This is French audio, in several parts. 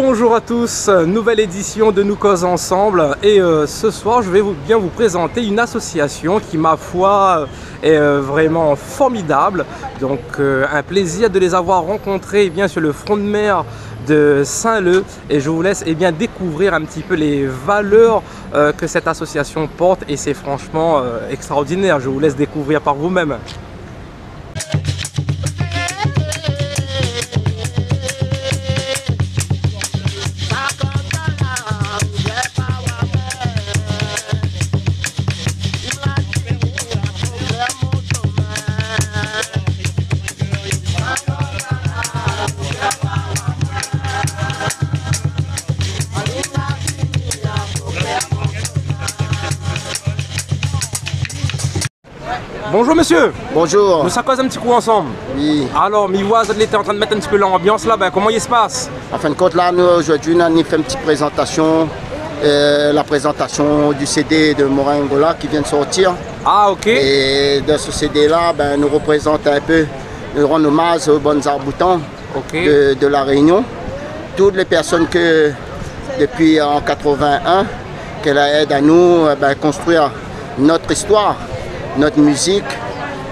Bonjour à tous, nouvelle édition de Nous Cause Ensemble et ce soir je vais bien vous présenter une association qui ma foi est vraiment formidable. Donc un plaisir de les avoir rencontrés sur le front de mer de Saint-Leu et je vous laisse découvrir un petit peu les valeurs que cette association porte et c'est franchement extraordinaire. Je vous laisse découvrir par vous-même. Bonjour monsieur. Bonjour. Nous ça cause un petit coup ensemble. Oui. Alors, Miwaz était en train de mettre un petit peu l'ambiance là, comment il se passe? En fin de compte, là, nous aujourd'hui, on a fait une petite présentation. La présentation du CD de Morin Angola qui vient de sortir. Ah, ok. Et dans ce CD-là, nous représente un peu, nous rendons hommage aux bonnes arboutants de la Réunion. Toutes les personnes que, depuis en 81, qu'elle aide à nous construire notre histoire, notre musique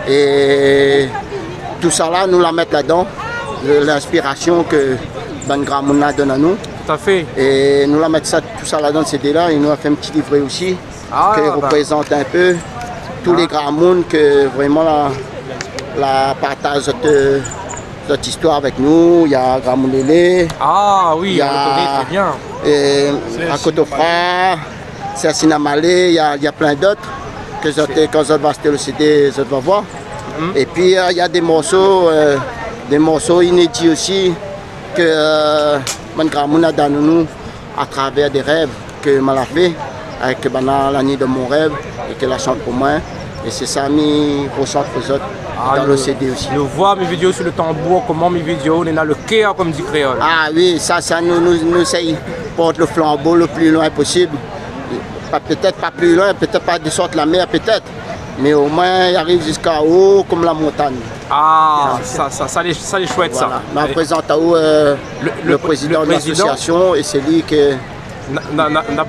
et tout ça là, nous la mettre là-dedans, l'inspiration que Ben Gramouna donne à nous. Tout à fait. Et nous la mettre tout ça là-dedans, CD là, il nous a fait un petit livret aussi qui représente un peu tous les Gramoun que vraiment la partage notre histoire avec nous. Il y a Gramoulélé. Ah oui, il y a, on le connaît très bien. À Kotofra, c'est à Sinamalé, il y a plein d'autres. Quand vous allez acheter le CD, vous allez voir. Et puis il y a des morceaux inédits aussi que Mangramoun a donné nous à travers des rêves que m'a fait avec la nuit de mon rêve et qu'elle a chanté pour moi. Et c'est ça qui ressort aux autres dans le CD aussi. Je vois mes vidéos sur le tambour, comment mes vidéos, on est dans le cœur comme dit créole. Ah oui, ça nous essayons porter le flambeau le plus loin possible. Peut-être pas plus loin, peut-être pas de sorte la mer, peut-être. Mais au moins, il arrive jusqu'à haut comme la montagne. Ah, ça les chouette voilà. ça. On présente à haut le président de l'association et c'est lui qui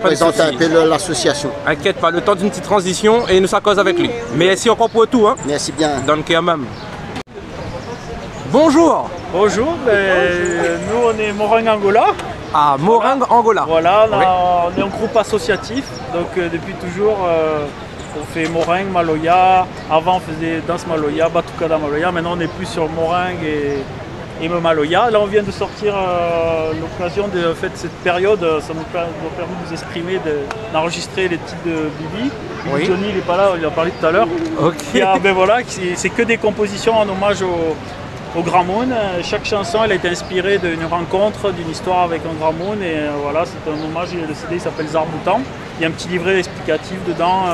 présente un peu l'association. Inquiète pas, le temps d'une petite transition et nous ça cause avec lui. Merci encore pour tout. Hein. Merci bien. Dans le cœur même. Bonjour. Bonjour, nous on est Morin Angola. Ah, Morin Angola. Voilà, on est un groupe associatif, donc depuis toujours on fait Moringue, Maloya. Avant on faisait danse Maloya, Batucada Maloya. Maintenant on est plus sur Moringue et Maloya. Là on vient de sortir l'occasion de cette période, ça nous a permis de nous exprimer, d'enregistrer les titres de Bibi. Oui. Johnny il n'est pas là, il en a parlé tout à l'heure. Ok. Voilà, c'est que des compositions en hommage au Gramoun. Chaque chanson elle a été inspirée d'une rencontre, d'une histoire avec un Gramoun et voilà, c'est un hommage. Le CD s'appelle Zarboutan. Il y a un petit livret explicatif dedans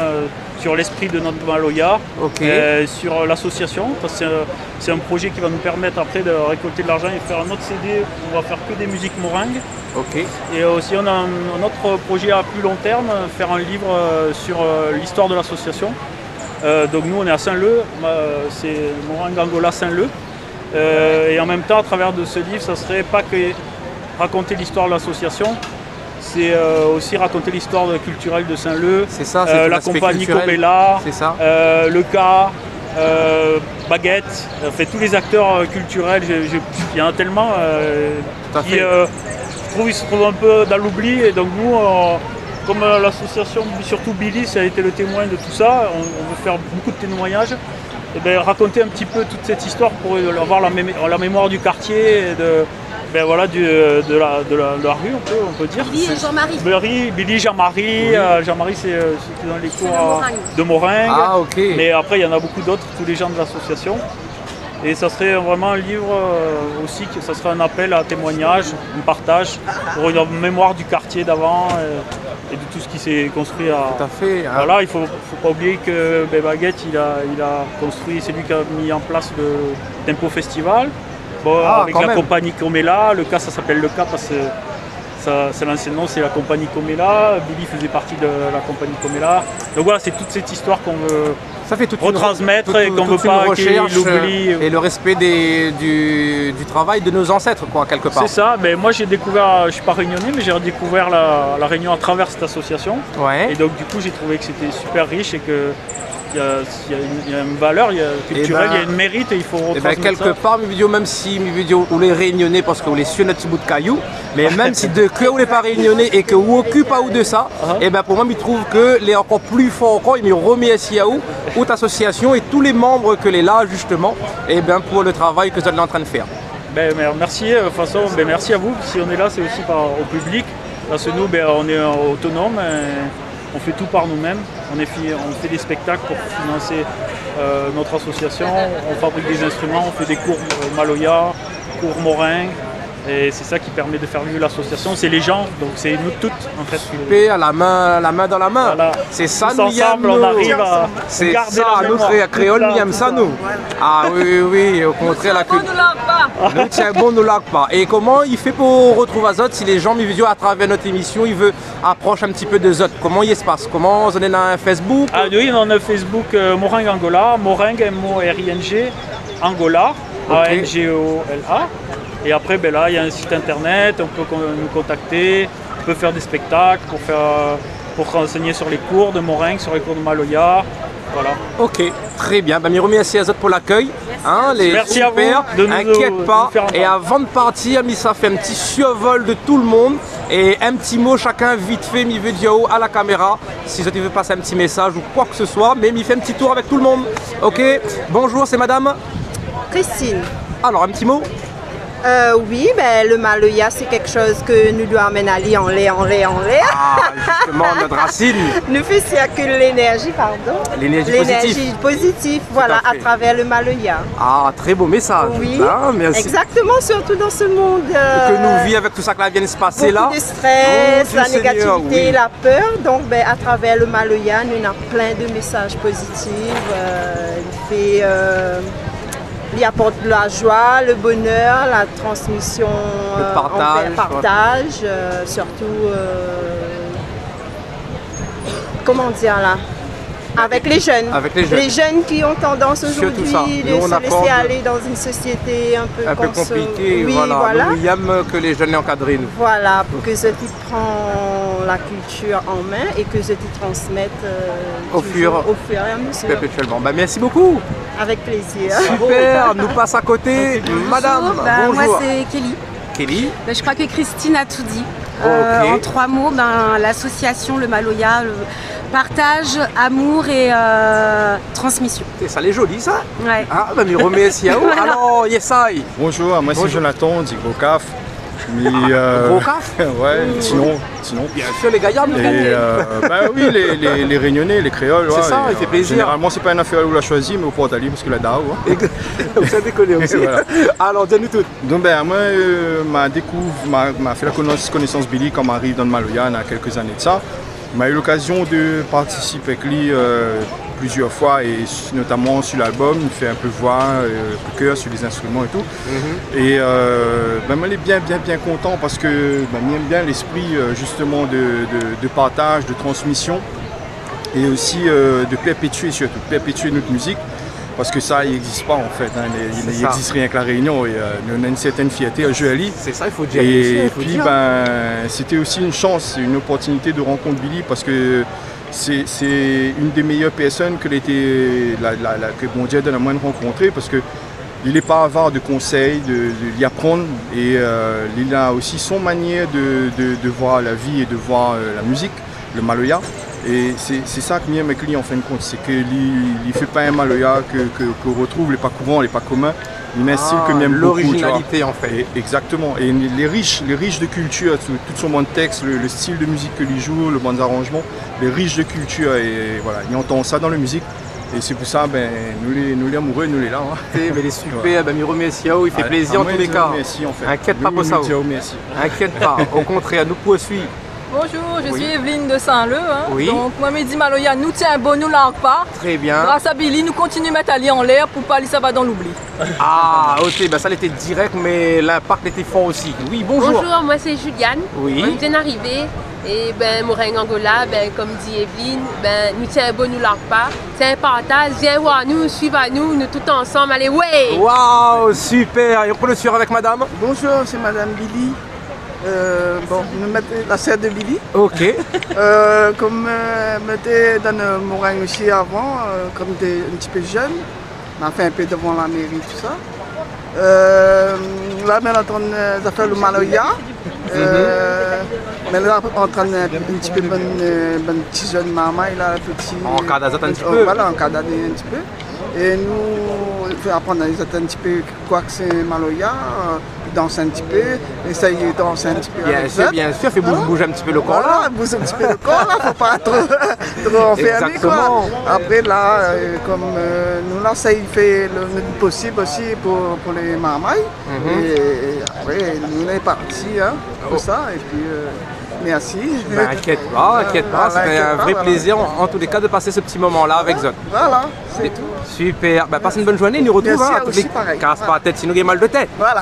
sur l'esprit de notre Maloya, sur l'association. C'est un projet qui va nous permettre après de récolter de l'argent et faire un autre CD où on va faire que des musiques moringues. Et aussi on a un autre projet à plus long terme, faire un livre sur l'histoire de l'association. Donc nous on est à Saint-Leu, c'est Moringue Angola Saint-Leu. Et en même temps, à travers de ce livre, ça serait pas que raconter l'histoire de l'association, c'est aussi raconter l'histoire culturelle de Saint-Leu, la compagnie Kobela, le cas, Baguette, tous les acteurs culturels, il y en a tellement qui je trouve ils se trouvent un peu dans l'oubli. Et donc nous, comme l'association, surtout Billy, ça a été le témoin de tout ça, on veut faire beaucoup de témoignages. Et raconter un petit peu toute cette histoire pour avoir la mémoire du quartier et de la rue, on peut dire. Billy et Jean-Marie. Billy, Jean-Marie. Jean-Marie, c'est dans les cours de Moringue. Ah, ok. Mais après, il y en a beaucoup d'autres, tous les gens de l'association. Et ça serait vraiment un livre aussi, ça serait un appel à témoignage, un partage pour une mémoire du quartier d'avant et de tout ce qui s'est construit. Tout à fait. Voilà, il ne faut pas oublier que Baguette, il a construit, c'est lui qui a mis en place le Tempo Festival. Avec la compagnie Comela, le cas ça s'appelle le cas parce que c'est l'ancien nom, c'est la compagnie Comella. Billy faisait partie de la compagnie Comella. Donc voilà, c'est toute cette histoire qu'on veut retransmettre et qu'on ne veut pas qu'il oublie. Et le respect du travail de nos ancêtres, quoi, quelque part. C'est ça, mais moi j'ai découvert, je ne suis pas réunionnais, mais j'ai redécouvert la Réunion à travers cette association. Ouais. Et donc du coup j'ai trouvé que c'était super riche et que il y a une valeur culturelle, il y a une mérite et il faut retransmettre quelque part, mes vidéos, même si mes vidéos ou les réunionnais parce que vous les sur notre bout de caillou, mais même si de que vous les pas réunionnais et que vous occupez pas ou de ça, et ben pour moi, je trouve que les encore plus fort encore, il me remercie à vous, toute association et tous les membres que les là justement, et ben pour le travail que vous êtes en train de faire. Ben, merci, merci à vous. Si on est là, c'est aussi au public. Parce que nous, on est autonome. On fait tout par nous-mêmes, on fait des spectacles pour financer notre association, on fabrique des instruments, on fait des cours Maloya, cours Morin, et c'est ça qui permet de faire vivre l'association, c'est les gens, donc c'est nous toutes en fait. Super, la main dans la main, voilà. C'est ça nous ensemble, on arrive à c'est ça, nous créoles, nous aime ça nous. Ah oui, au contraire la culture. Nous tiens bon, nous lag pas. Et comment il fait pour retrouver Azot si les gens, mes vidéos à travers notre émission, ils veulent approcher un petit peu de Zot? Comment il se passe? Comment on est dans un Facebook? Ah oui, on a un Facebook Moring Angola, Moring M-O-R-I-N-G, Angola, A-N-G-O-L-A. Et après, là, il y a un site internet, on peut nous contacter, on peut faire des spectacles pour renseigner sur les cours de Moring, sur les cours de Maloya. Voilà. Ok, très bien. Merci à Azot pour l'accueil. Merci à vous. N'inquiète pas. Et avant de partir, ça fait un petit survol de tout le monde. Et un petit mot chacun vite fait, mi vidéo à la caméra. Si tu veux passer un petit message ou quoi que ce soit, mais il fait un petit tour avec tout le monde. Ok, bonjour, c'est madame Christine. Alors, un petit mot? Oui, le Maloya, c'est quelque chose que nous devons amener à aller en l'air. Ah, justement, notre racine. Nous fait circuler l'énergie, pardon. L'énergie positive, voilà, à travers le Maloya. Ah, très beau message. Oui, merci. Exactement, surtout dans ce monde. Que nous vivons avec tout ça qui vient de se passer là. De stress, la négativité, la peur. Donc, à travers le Maloya, nous avons plein de messages positifs. Il apporte la joie, le bonheur, la transmission, le partage, surtout, comment dire là, avec les jeunes. Les jeunes qui ont tendance aujourd'hui de se laisser aller dans une société un peu compliquée. Oui, voilà. Nous aimons que les jeunes les encadrent. Voilà, pour que ceux qui prennent la culture en main et que ceux qui transmettent au fur et à mesure. Perpétuellement. Merci beaucoup. Avec plaisir. Super, nous passe à côté. Bonjour, madame. Bonjour. Moi c'est Kelly. Kelly. Je crois que Christine a tout dit. Okay. En 3 mots, l'association, le Maloya, le partage, amour et transmission. Ça l'est joli ça? Ouais. Ah, mais remercie à vous. Alors, Yesai. Bonjour, moi c'est Jonathan, dit Gokaf. Gokaf? Ouais, sinon. Bien sûr, les gaillards nous oui, les Réunionnais, les créoles. C'est ça, il fait plaisir. Généralement, c'est pas une affaire où on l'a choisi, mais au Port-Ali, parce que la Dao. Vous avez déconné aussi. Voilà. Alors, dis-nous tout. Donc, moi, m'a fait la connaissance Billy quand m'arrive dans le Maloya il y a quelques années de ça. J'ai eu l'occasion de participer avec lui plusieurs fois et notamment sur l'album, il fait un peu voix, un peu chœur sur les instruments et tout. Et moi je suis bien content parce que j'aime bien l'esprit justement de partage, de transmission et aussi de perpétuer surtout, perpétuer notre musique. Parce que ça, il n'existe pas en fait, il n'existe rien que la Réunion et on a une certaine fierté à Joali. C'est ça, il faut dire. Et puis c'était aussi une chance, une opportunité de rencontre Billy parce que c'est une des meilleures personnes que bon Dieu donne à moi de rencontrer parce que il n'est pas avare de conseils, d'y apprendre et il a aussi son manière de voir la vie et de voir la musique, le Maloya. Et c'est ça que mes clients en fin de compte, c'est qu'il ne fait pas un Maloya qu'on retrouve, les pas courants, les pas communs. Il a un style que j'aime beaucoup. L'originalité en fait. Et, exactement. Et les riches de culture, tout son bon texte, le style de musique que il joue, le bon arrangement, les riches de culture. Et voilà, il entend ça dans la musique. Et c'est pour ça, nous les amoureux, nous les là. Mais les super, Miro Messiao, il fait plaisir en tous les cas. Merci en fait. Inquiète pas pour ça. Inquiète pas, au contraire, nous poursuivons. Bonjour, je suis Evelyne de Saint-Leu. Oui. Donc, moi, Midi Maloya nous tient bon, nous largue pas. Très bien. Grâce à Billy, nous continuons à mettre Ali en l'air pour pas aller ça va dans l'oubli. Ah, ok, ben ça l'était direct, mais l'impact était fort aussi. Oui, bonjour. Bonjour, moi c'est Juliane. Oui. On vient d'arriver. Et ben, Morin Angola, ben, comme dit Evelyne, ben, nous tient bon, nous largue pas. C'est un partage, viens voir nous, suivez nous, nous tout ensemble, allez, ouais! Waouh, super! Et on peut le suivre avec madame? Bonjour, c'est madame Billy. Bon, nous mettons la sœur de Billy. Ok. Comme j'étais dans le Morin aussi avant, comme j'étais un petit peu jeune, on a fait un peu devant la mairie, tout ça. Là, maintenant, on a fait le Maloya. Mais là, on est en train de un petit peu bonne petite jeune maman, il a un petit. En cadre un petit peu. Voilà, en cadre un petit peu. Et nous, on fait apprendre les autres un petit peu quoi que c'est Maloya, danser un petit peu, essayer de danser un petit peu. Bien sûr, fait bouger un petit peu le corps là. Bouger un petit peu le corps là, faut pas trop enfermer quoi. Après là, comme nous là, ça il fait le possible aussi pour les marmailles. Et après, nous on est partis pour ça. Et puis, merci. Ben, inquiète pas, c'était un vrai plaisir en tous les cas de passer ce petit moment-là avec Zot. Voilà, c'est tout. Super, ben, passez une bonne journée, nous retrouvons à tous les casse pas la tête si nous avons mal de tête. Voilà.